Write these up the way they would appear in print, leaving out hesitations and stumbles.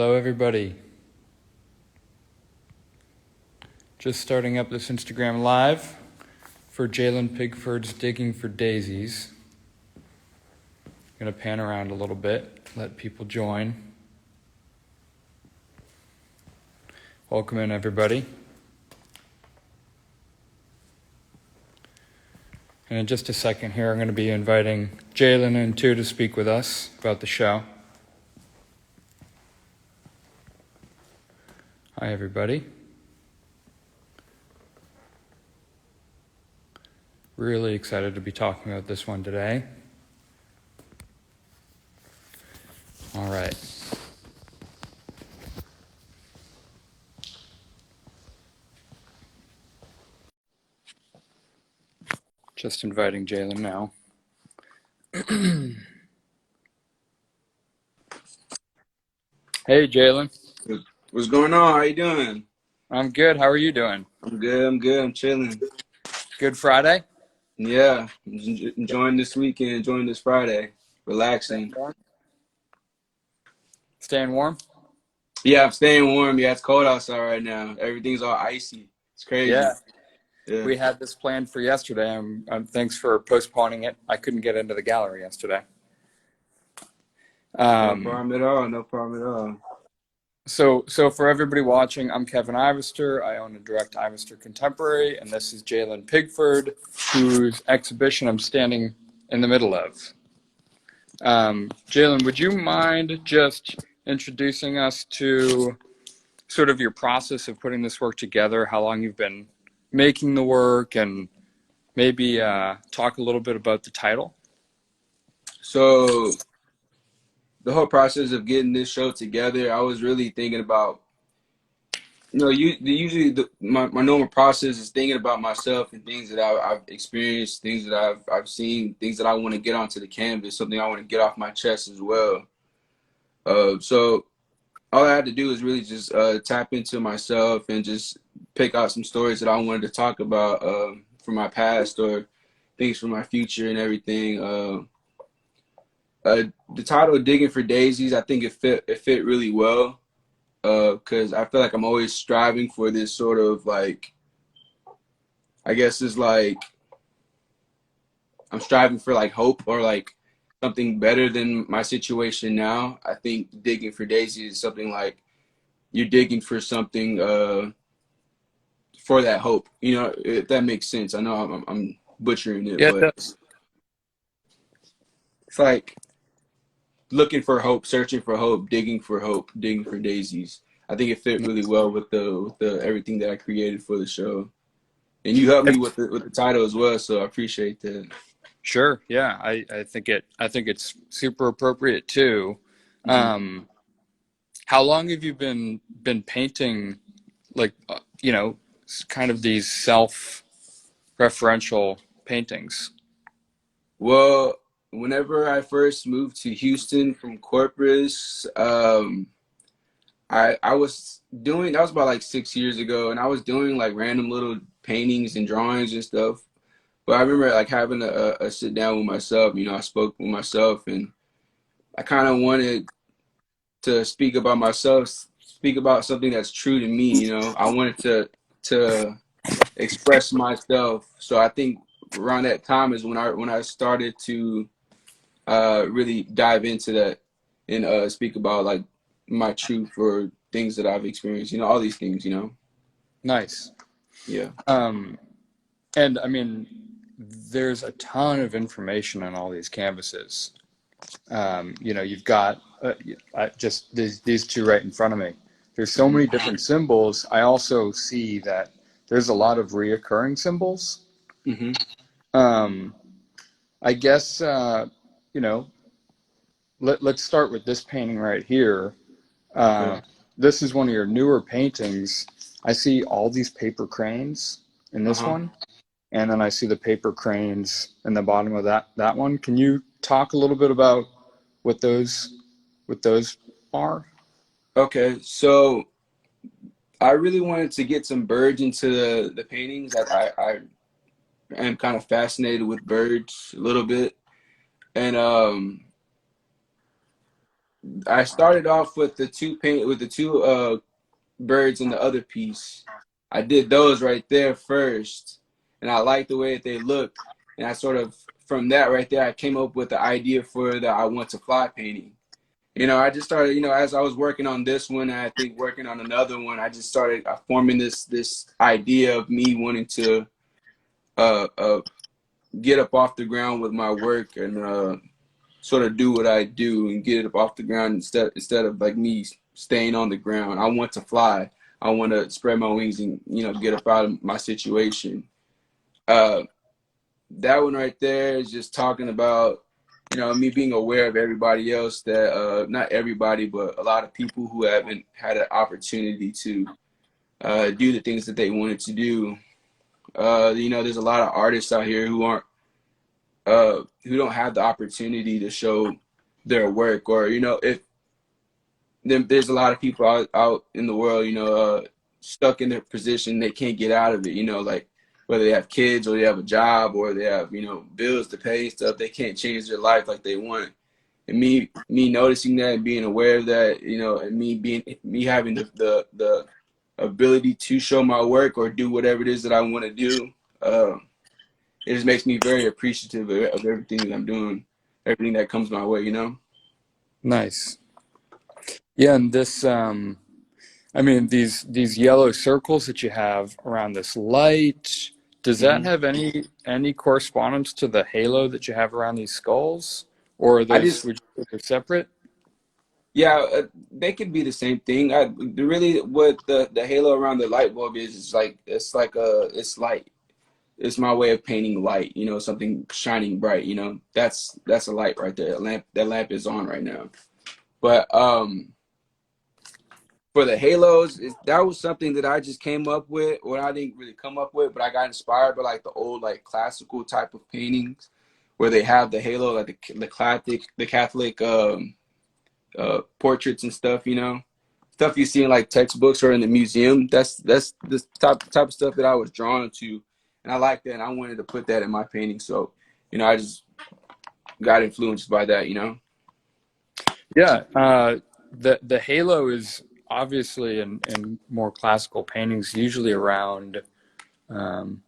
Hello, everybody. Just starting up this Instagram Live for Jaylen Pigford's Digging for Daisies. I'm going to pan around a little bit, let people join. Welcome in, everybody. And in just a second here, I'm going to be inviting Jaylen in too to speak with us about the show. Hi, everybody. Really excited to be talking about this one today. All right. Just inviting Jaylen now. Hey, Jaylen. What's going on? How you doing? I'm good. How are you doing? I'm good. I'm chilling. Good Friday? Yeah, enjoying this weekend, enjoying this Friday, Staying relaxing. warm? Staying warm? Yeah, I'm staying warm. Yeah, it's cold outside right now. Everything's all icy. It's crazy. Yeah. Yeah. We had this planned for yesterday. Thanks for postponing it. I couldn't get into the gallery yesterday. No Um, problem at all. No problem at all. so for everybody watching, I'm Kevin Ivester. I own and direct Ivester Contemporary, and this is Jaylen Pigford, whose exhibition I'm standing in the middle of. Jaylen, would you mind just introducing us to sort of your process of putting this work together, how long you've been making the work, and maybe talk a little bit about the title? So the whole process of getting this show together, I was really thinking about, my normal process is thinking about myself and things that I've experienced, things that I've seen, things that I want to get onto the canvas, something I want to get off my chest as well. So all I had to do is really just tap into myself and just pick out some stories that I wanted to talk about from my past or things from my future and everything. The title "Digging for Daisies," I think it fit really well because I feel like I'm always striving for this sort of like, I guess it's like I'm striving for like hope or like something better than my situation now. I think digging for daisies is something like you're digging for something for that hope. If that makes sense. I know I'm butchering it, Yeah, it but does. it's like looking for hope, searching for hope, digging for daisies. I think it fit really well with the everything that I created for the show, and you helped me with the title as well. So I appreciate that. Sure. Yeah, I think it's super appropriate too. Mm-hmm. Um, how long have you been painting, like kind of these self-referential paintings? Well, whenever I first moved to Houston from Corpus, I was doing that was about like 6 years ago, and I was doing like random little paintings and drawings and stuff. But I remember like having a sit down with myself. I spoke with myself, and I kind of wanted to speak about myself, speak about something that's true to me. I wanted to express myself. So I think around that time is when I started to really dive into that and speak about like my truth or things that I've experienced. All these things. Nice. Yeah. Um, and I mean, there's a ton of information on all these canvases. You've got just these two right in front of me. There's so Hmm. many different symbols. I also see that there's a lot of reoccurring symbols. Hmm. Um, I guess, let's start with this painting right here. Okay. Uh, this is one of your newer paintings. I see all these paper cranes in this Uh-huh. one, and then I see the paper cranes in the bottom of that one. Can you talk a little bit about what those are? Okay. So I really wanted to get some birds into the paintings. I am kind of fascinated with birds a little bit. And I started off with the two birds in the other piece. I did those right there first, and I liked the way that they looked. And I sort of from that right there, I came up with the idea for the I Want to Fly painting. I just started, as I was working on this one, and I think working on another one, I just started forming this idea of me wanting to uh, uh, get up off the ground with my work and sort of do what I do and get it up off the ground instead of like me staying on the ground. I want to fly. I want to spread my wings and get up out of my situation. Uh, that one right there is just talking about me being aware of everybody else that not everybody but a lot of people who haven't had an opportunity to do the things that they wanted to do. There's a lot of artists out here who don't have the opportunity to show their work, or if there's a lot of people out in the world stuck in their position, they can't get out of it, like whether they have kids or they have a job or they have bills to pay and stuff, they can't change their life like they want. And me noticing that and being aware of that, and me having the ability to show my work or do whatever it is that I want to do, it just makes me very appreciative of everything that I'm doing, everything that comes my way. Nice. Yeah, and this, I mean, these yellow circles that you have around this light, does that hmm have any correspondence to the halo that you have around these skulls, or are I those just, would you say they're separate? yeah, they could be the same thing. Really what the halo around the light bulb is like, it's light. It's my way of painting light, something shining bright, that's a light right there. That lamp is on right now. But for the halos, that was something that I just came up with, or I didn't really come up with, but I got inspired by like the old like classical type of paintings where they have the halo, like the Catholic portraits and stuff, stuff you see in like textbooks or in the museum. That's the type of stuff that I was drawn to, and I like that, and I wanted to put that in my painting. So, I just got influenced by that. Yeah, the halo is obviously in more classical paintings usually around um,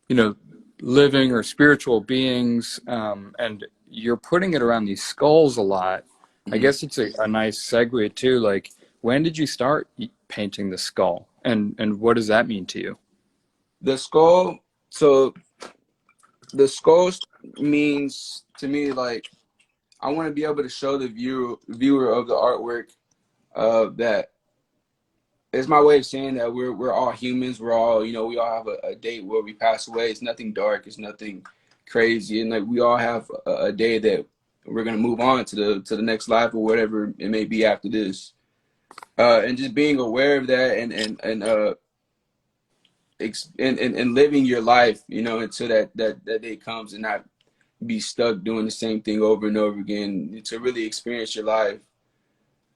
you know, living or spiritual beings, and you're putting it around these skulls a lot. I hmm guess it's a nice segue too. Like, when did you start painting the skull, and what does that mean to you? The skull. So the skull means to me like I want to be able to show the viewer of the artwork that it's my way of saying that we're all humans. We're all we all have a date where we pass away. It's nothing dark. It's nothing crazy, and like we all have a day that we're gonna move on to the next life or whatever it may be after this. And just being aware of that and living your life, until that day comes, and not be stuck doing the same thing over and over again, to really experience your life.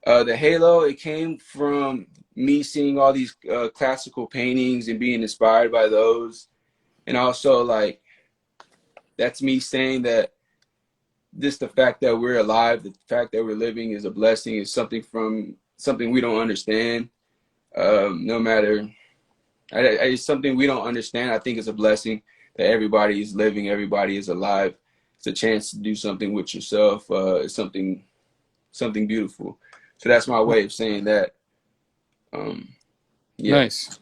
The halo, it came from me seeing all these classical paintings and being inspired by those, and also like that's me saying that this the fact that we're alive, the fact that we're living is a blessing, is something we don't understand. No matter, it's something we don't understand. I think it's a blessing that everybody is living, everybody is alive. It's a chance to do something with yourself. It's something beautiful. So that's my way of saying that. Um, yeah. Nice.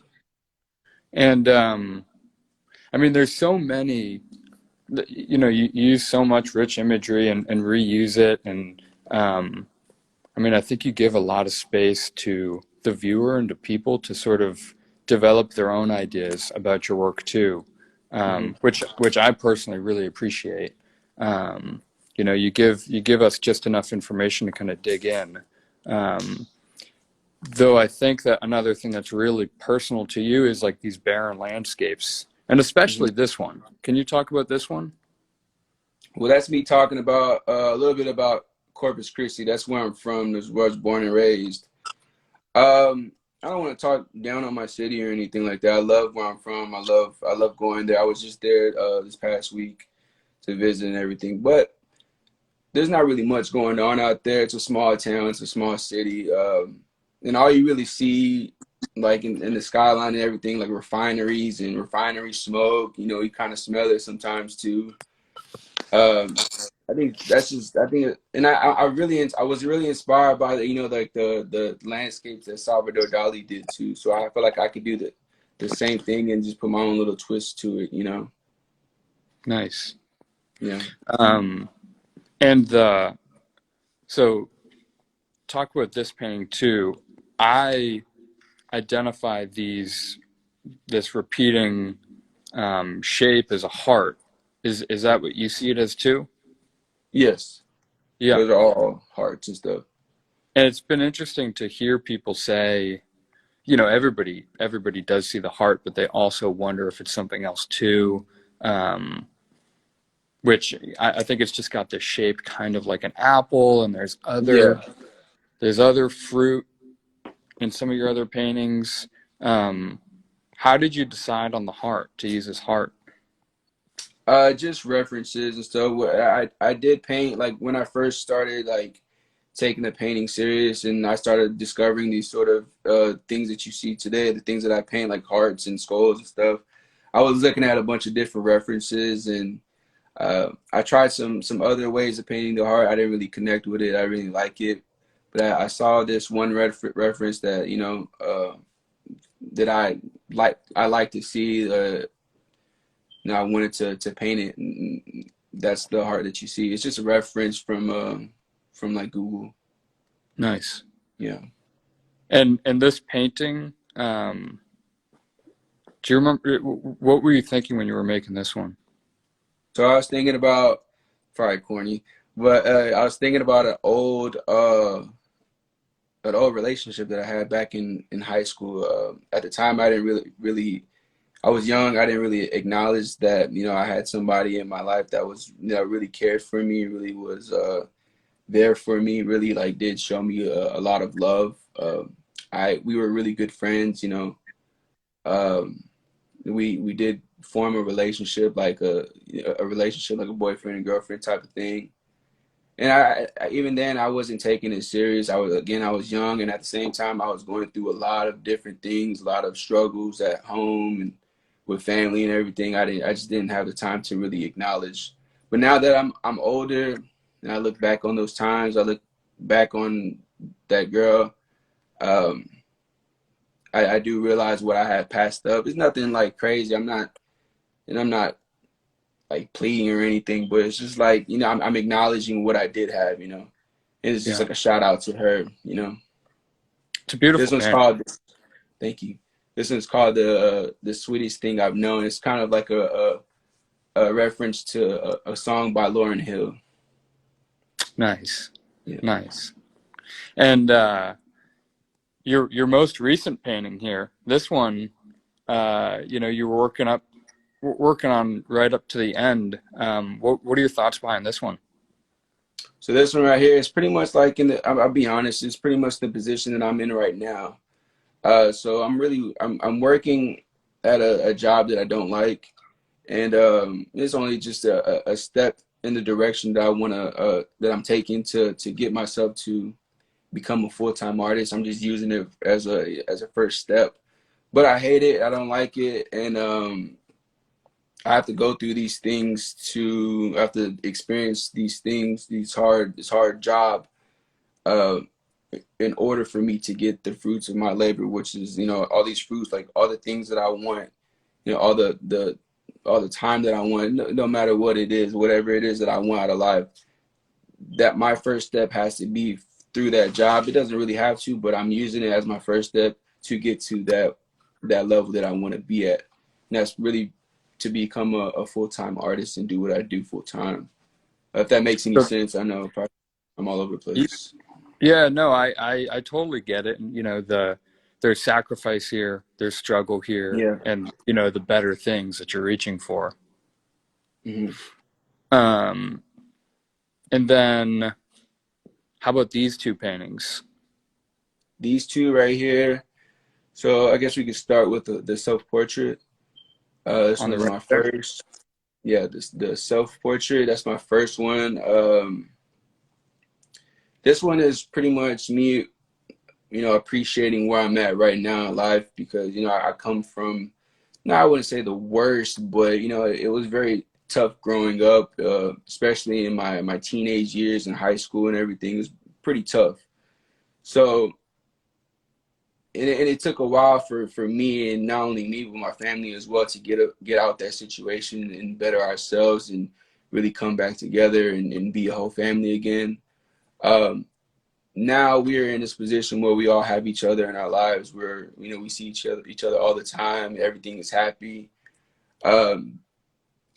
And I mean, there's so many. You use so much rich imagery and reuse it, and I mean, I think you give a lot of space to the viewer and to people to sort of develop their own ideas about your work too, hmm which I personally really appreciate. You give us just enough information to kind of dig in. Um, though I think that another thing that's really personal to you is like these barren landscapes, and hmm especially this one. Can you talk about this one? Well, that's me talking about a little bit about Corpus Christi. That's where I'm from. That's where I was born and raised. I don't want to talk down on my city or anything like that. I love where I'm from. I love going there. I was just there this past week to visit and everything. But there's not really much going on out there. It's a small town, it's a small city, and all you really see, like in the skyline and everything, like refineries and refinery smoke. You know, you kind of smell it sometimes too. Um, I think that's just I think, and I was really inspired by the, you know, like the landscapes that Salvador Dali did too. So I feel like I could do the same thing and just put my own little twist to it. You know, Nice. yeah, Um, and so talk about this painting too. I identify this repeating shape as a heart. Is that what you see it as too? yes, Yeah. those are all hearts and stuff. And it's been interesting to hear people say, you know, everybody does see the heart, but they also wonder if it's something else too. Um, which I think it's just got this shape kind of like an apple, and Yeah. there's other fruit in some of your other paintings. Um, how did you decide on the heart to use as heart? Just references and stuff. I did paint like when I first started like taking the painting serious, and I started discovering these sort of things that you see today, the things that I paint like hearts and skulls and stuff. I was looking at a bunch of different references, and I tried some other ways of painting the heart. I didn't really connect with it. I really like it, but I saw this one reference that, you know, that I like to see. You know, I wanted to paint it. And that's the heart that you see. It's just a reference from like Google. Nice. Yeah. And this painting, do you remember what were you thinking when you were making this one? So I was thinking about, probably corny, but I was thinking about an old relationship that I had back in high school. At the time, I didn't really I was young. I didn't really acknowledge that, you know, I had somebody in my life that was, you know, really cared for me, really was there for me, really like did show me a lot of love. We were really good friends, you know. Um, we did form a relationship, like a relationship like a boyfriend and girlfriend type of thing. And even then I wasn't taking it serious. I was young, and at the same time I was going through a lot of different things, a lot of struggles at home and with family and everything. I just didn't have the time to really acknowledge. But now that I'm older and I look back on those times, I look back on that girl, um, I do realize what I had passed up. It's nothing like crazy. I'm not like pleading or anything, but it's just like, you know, I'm acknowledging what I did have, you know. And it's just Yeah, like a shout out to her, you know. it's a This beautiful one's painting. called, thank you. This one's called the sweetest thing I've known. It's kind of like a reference to a song by Lauryn Hill. Nice, Yeah. nice. And your most recent painting here, this one, you know, you were working on right up to the end. What are your thoughts behind this one? So this one right here is pretty much like I'll be honest, it's pretty much the position that I'm in right now. So I'm working at a job that I don't like, and it's only just a step in the direction that I want to that I'm taking to get myself to become a full-time artist. I'm just using it as a first step, but I hate it. I don't like it, and I have to go through these things to I have to experience these things, this hard job, uh, in order for me to get the fruits of my labor, which is, you know, all these fruits, like all the things that I want, you know, all the time that I want, no matter what it is, whatever it is that I want out of life, that my first step has to be through that job. It doesn't really have to, but I'm using it as my first step to get to that level that I want to be at. And that's really to become a full-time artist and do what I do full time. If that makes any So, sense, I know probably I'm all over the place. yeah, no, I totally get it. And, you know, there's sacrifice here, there's struggle here, Yeah. and, you know, the better things that you're reaching for. Hmm. Um, and then how about these two paintings These two right here. So I guess we could start with the self-portrait. This on the one's right my there? first. Yeah, the self-portrait. That's my first one. This one is pretty much me, appreciating where I'm at right now in life because, I come from, no, I wouldn't say the worst, but, it was very tough growing up, especially in my teenage years in high school and everything. It was pretty tough. So, and it took a while for me and not only me, but my family as well to get out that situation and better ourselves and really come back together and be a whole family again. Um, Now we're in this position where we all have each other in our lives where we see each other all the time. Everything is happy. um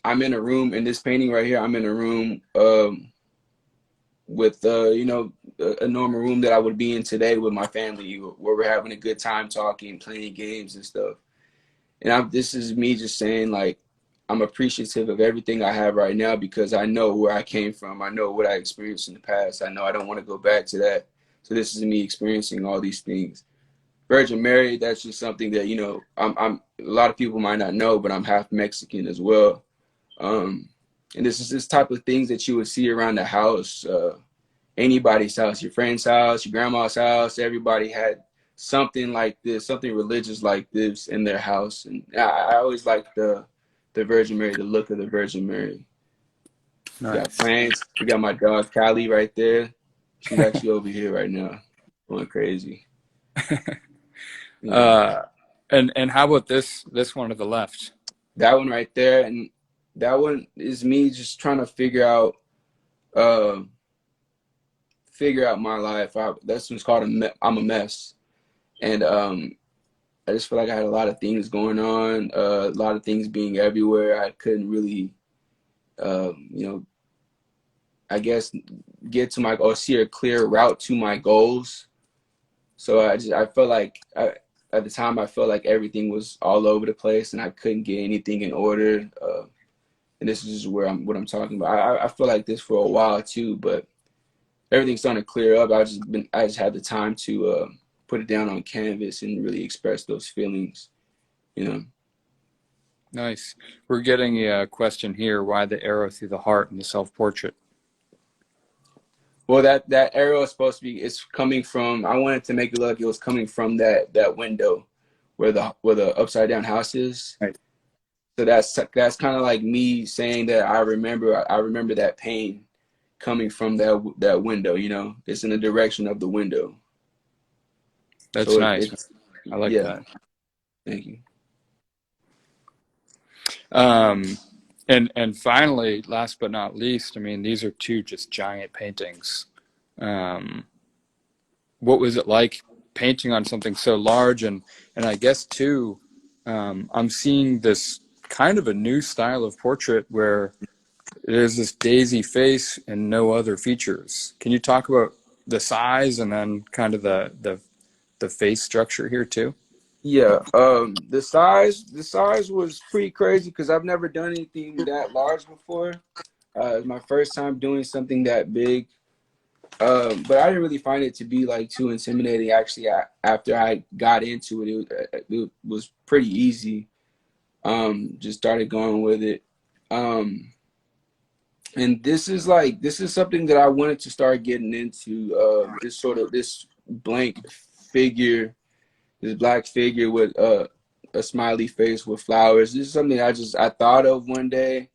I'm in a room in this painting right here. I'm in a room with a normal room that I would be in today with my family, where we're having a good time talking, playing games and stuff. And this is me just saying, like, I'm appreciative of everything I have right now because I know where I came from. I know what I experienced in the past. I know I don't want to go back to that. So this is me experiencing all these things. Virgin Mary, that's just something that, I'm a lot of people might not know, but I'm half Mexican as well. Um, and this is this type of things that you would see around the house, anybody's house, your friend's house, your grandma's house. Everybody had something like this, something religious like this in their house. And I always like the Virgin Mary, the look of the Virgin Mary. We got Nice. plants. We got my dog Callie right there. She's actually over here right now, going crazy. Yeah, uh, and how about this one to the left? that one right there, and that one is me just trying to uh, figure out my life. That's what's called I'm a mess, and I just feel like I had a lot of things going on, a lot of things being everywhere. I couldn't really, you know, I guess get to my or see a clear route to my goals. So I felt like at the time I felt like everything was all over the place and I couldn't get anything in order. And this is just what I'm talking about. I feel like this for a while too, but everything's starting to clear up. I just had the time to put it down on canvas and really express those feelings. You know. Nice. We're getting a question here. Why the arrow through the heart in the self-portrait? Well, that arrow is supposed to be. It's coming from. I wanted to make it look like it was coming from that window, where the upside down house is. Right. So that's kind of like me saying that I remember that pain coming from that window. It's in the direction of the window. That's So nice. it's I like yeah. that. Thank you. Um, and finally, last but not least, I mean, these are two just giant paintings. Um, what was it like painting on something so large? And I guess too, I'm seeing this kind of a new style of portrait where there's this daisy face and no other features. Can you talk about the size and then kind of the face structure here too? Yeah, the size was pretty crazy because I've never done anything that large before. It's my first time doing something that big. But I didn't really find it to be like too intimidating. Actually, after I got into it, it was pretty easy. Just started going with it. Um, and this is something that I wanted to start getting into. This blank figure, this black figure with a smiley face with flowers. This is something I thought of one day.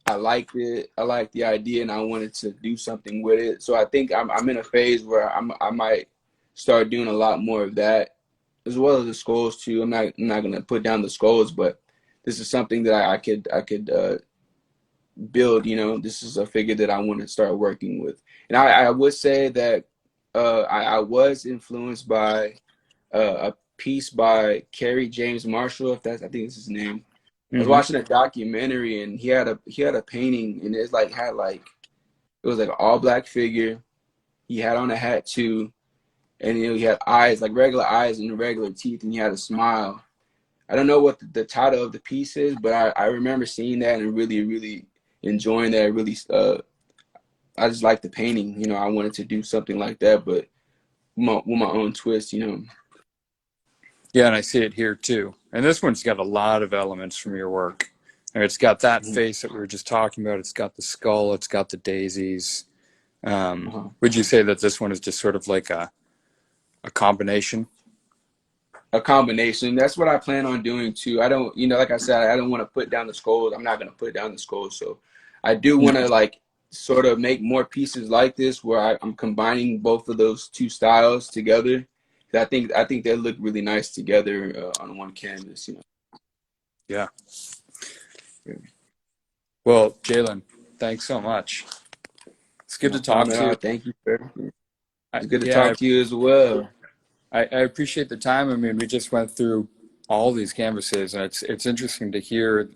I liked it. I liked the idea, and I wanted to do something with it. So I think I'm in a phase where I might start doing a lot more of that, as well as the skulls too. I'm not gonna put down the skulls, but this is something that I could build. This is a figure that I want to start working with, and I would say that I was influenced by a piece by Kerry James Marshall. If that's I think it's his name. I was Hmm. watching a documentary and he had a painting and it was like an all black figure. He had on a hat too, and he had eyes like regular eyes and regular teeth, and he had a smile. I don't know what the title of the piece is, but I remember seeing that and really really enjoying that. Really, I just liked the painting. I wanted to do something like that, but with my own twist. Yeah, and I see it here too. And this one's got a lot of elements from your work. And it's got that Mhm. face that we were just talking about. It's got the skull. It's got the daisies. Uh-huh. Would you say that this one is just sort of like a combination? A combination. That's what I plan on doing too. I don't, like I said, I don't want to put down the skulls. I'm not going to put down the skulls. So I do want to like sort of make more pieces like this where I'm combining both of those two styles together. I think they look really nice together on one canvas. Yeah. Well, Jaylen, thanks so much. It's good No to talk problem at to you. all. Thank you, sir. It's good to Yeah, talk to you as well. I appreciate the time. I mean, we just went through all these canvases, and it's interesting to hear,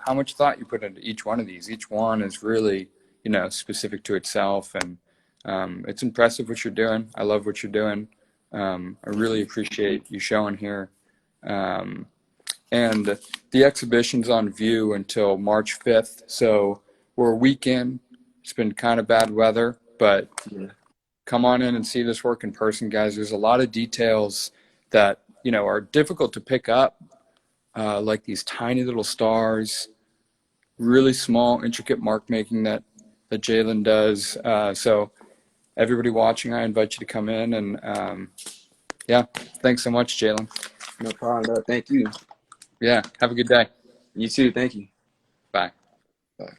how much thought you put into each one of these. Each one is really, specific to itself, and it's impressive what you're doing. I love what you're doing. I really appreciate you showing here. Um, and the exhibition's on view until March 5th, so we're a weekend. It's been kind of bad weather, but Yeah. come on in and see this work in person, guys. There's a lot of details that are difficult to pick up, like these tiny little stars, really small, intricate mark making that Jaylen does. So everybody watching, I invite you to come in, and yeah, thanks so much, Jaylen. No problem. Thank you. Yeah, have a good day. You too. Thank you. Bye. Bye.